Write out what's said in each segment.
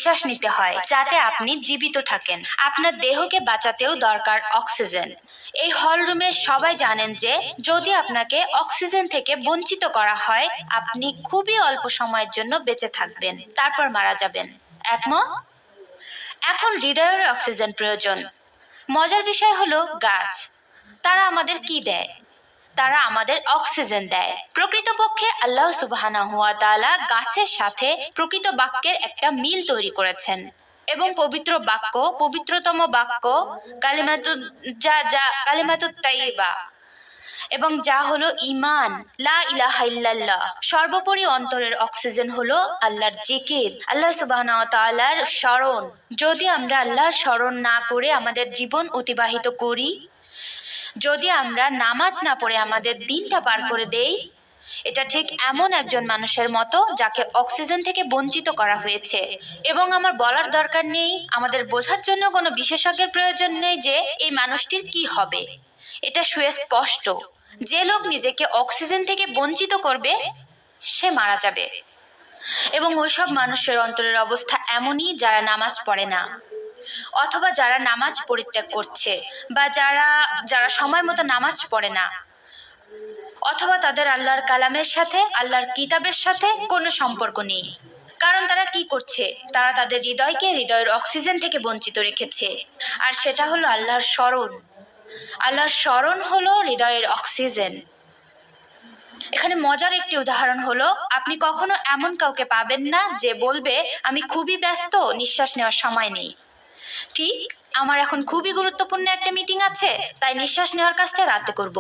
নিঃশ্বাস নিতে হয় যাতে আপনি জীবিত থাকেন। আপনার দেহকে বাঁচাতেও দরকার অক্সিজেন। এই হল রুমের সবাই জানেন যে যদি আপনাকে অক্সিজেন থেকে বঞ্চিত করা হয়, আপনি খুবই অল্প সময়ের জন্য বেঁচে থাকবেন, তারপর মারা যাবেন। একমত? এখন হৃদয়ের অক্সিজেন প্রয়োজন। মজার বিষয় হলো গাছ। তারা আমাদের কি দেয়? তারা আমাদের অক্সিজেন দেয়। প্রকৃতপক্ষে আল্লাহ সুবহানাহু ওয়া তাআলা গাছের সাথে প্রকৃত বাক্যের একটা মিল তৈরি করেছেন এবং পবিত্র বাক্য, পবিত্রতম বাক্য কালিমাতুত তাইয়্যিবা এবং যা হলো ঈমান, লা ইলাহা ইল্লাল্লাহ। সর্বোপরি অন্তরের অক্সিজেন হলো আল্লাহর জিকির, আল্লাহ সুবহানাহু ওয়া তাআলার স্মরণ। যদি আমরা আল্লাহর স্মরণ না করে আমাদের জীবন অতিবাহিত করি, যদি আমরা নামাজ না পড়ে আমাদের দিনটা পার করে দেই, এটা ঠিক এমন একজন মানুষের মতো যাকে অক্সিজেন থেকে বঞ্চিত করা হয়েছে। এবং আমার বলার দরকার নেই, আমাদের বোঝার জন্য কোনো বিশেষজ্ঞের প্রয়োজন নেই যে এই মানুষটির কি হবে। এটা সুস্পষ্ট, যে লোক নিজেকে অক্সিজেন থেকে বঞ্চিত করবে সে মারা যাবে। এবং ওইসব মানুষের অন্তরের অবস্থা এমনই যারা নামাজ পড়ে না, অথবা যারা নামাজ পরিত্যাগ করছে, বা যারা সময় মতো নামাজ পড়ে না, অথবা তাদের আল্লাহর কালামের সাথে, আল্লাহর কিতাবের সাথে কোনো সম্পর্ক নেই। কারণ তারা কি করছে? তারা তাদের হৃদয়ের অক্সিজেন থেকে বঞ্চিত রেখেছে। আর সেটা হলো আল্লাহর স্মরণ। আল্লাহর স্মরণ হলো হৃদয়ের অক্সিজেন। এখানে মজার একটি উদাহরণ হলো, আপনি কখনো এমন কাউকে পাবেন না যে বলবে আমি খুবই ব্যস্ত, নিঃশ্বাস নেওয়ার সময় নেই। ঠিক, আমার এখন খুবই গুরুত্বপূর্ণ একটা মিটিং আছে, তাই নিঃশ্বাস নেওয়ার কাজটা রাতে করব।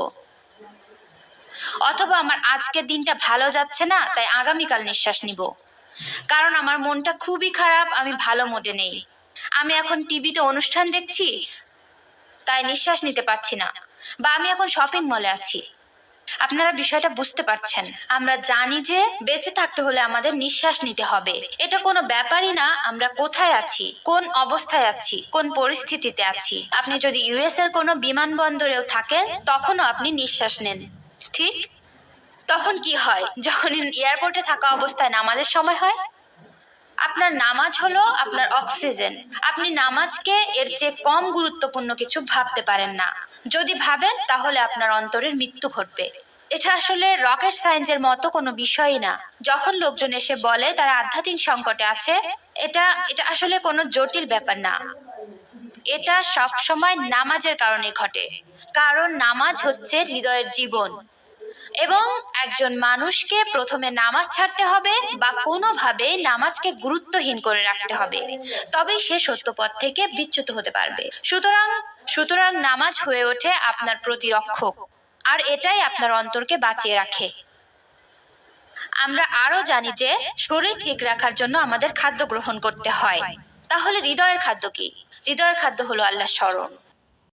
অথবা আমার আজকের দিনটা ভালো যাচ্ছে না, তাই আগামীকাল নিঃশ্বাস নিব। কারণ আমার মনটা খুবই খারাপ, আমি ভালো মুডে নেই। আমি এখন টিভিতে অনুষ্ঠান দেখছি, তাই নিঃশ্বাস নিতে পারছি না। বা আমি এখন শপিং মলে আছি। আপনারা বিষয়টা বুঝতে পারছেন? আমরা জানি যে বেঁচে থাকতে হলে আমাদের নিঃশ্বাস নিতে হবে। এটা কোনো ব্যাপারই না আমরা কোথায় আছি, কোন অবস্থায় আছি, কোন পরিস্থিতিতে আছি। আপনি যদি ইউএস এর কোনো বিমানবন্দরেও থাকেন, তখনও আপনি নিঃশ্বাস নেন, ঠিক? তখন কি হয় যখন এয়ারপোর্টে থাকা অবস্থায় নামাজের সময় হয়? আপনার নামাজ হলো আপনার অক্সিজেন। আপনি নামাজকে এর চেয়ে কম গুরুত্বপূর্ণ কিছু ভাবতে পারেন না। যদি ভাবেন তাহলে আপনার অন্তরের মৃত্যু ঘটবে। এটা আসলে রকেট সায়েন্সের মতো কোনো বিষয়ই না। যখন লোকজন এসে বলে তারা আধ্যাত্মিক সংকটে আছে, এটা আসলে কোনো জটিল ব্যাপার না। এটা সব সময় নামাজের কারণে ঘটে। কারণ নামাজ হচ্ছে হৃদয়ের জীবন। এবং একজন মানুষকে প্রথমে নামাজ ছাড়তে হবে বা কোনোভাবে নামাজকে গুরুত্বহীন করে রাখতে হবে, তবেই সে সত্য পথ থেকে বিচ্যুত হতে পারবে। সুতরাং নামাজ হয়ে ওঠে আপনার প্রতিরক্ষক, আর এটাই আপনার অন্তরকে বাঁচিয়ে রাখে। আমরা আরো জানি যে শরীর ঠিক রাখার জন্য আমাদের খাদ্য গ্রহণ করতে হয়। তাহলে হৃদয়ের খাদ্য কি? হৃদয়ের খাদ্য হলো আল্লাহর স্মরণ।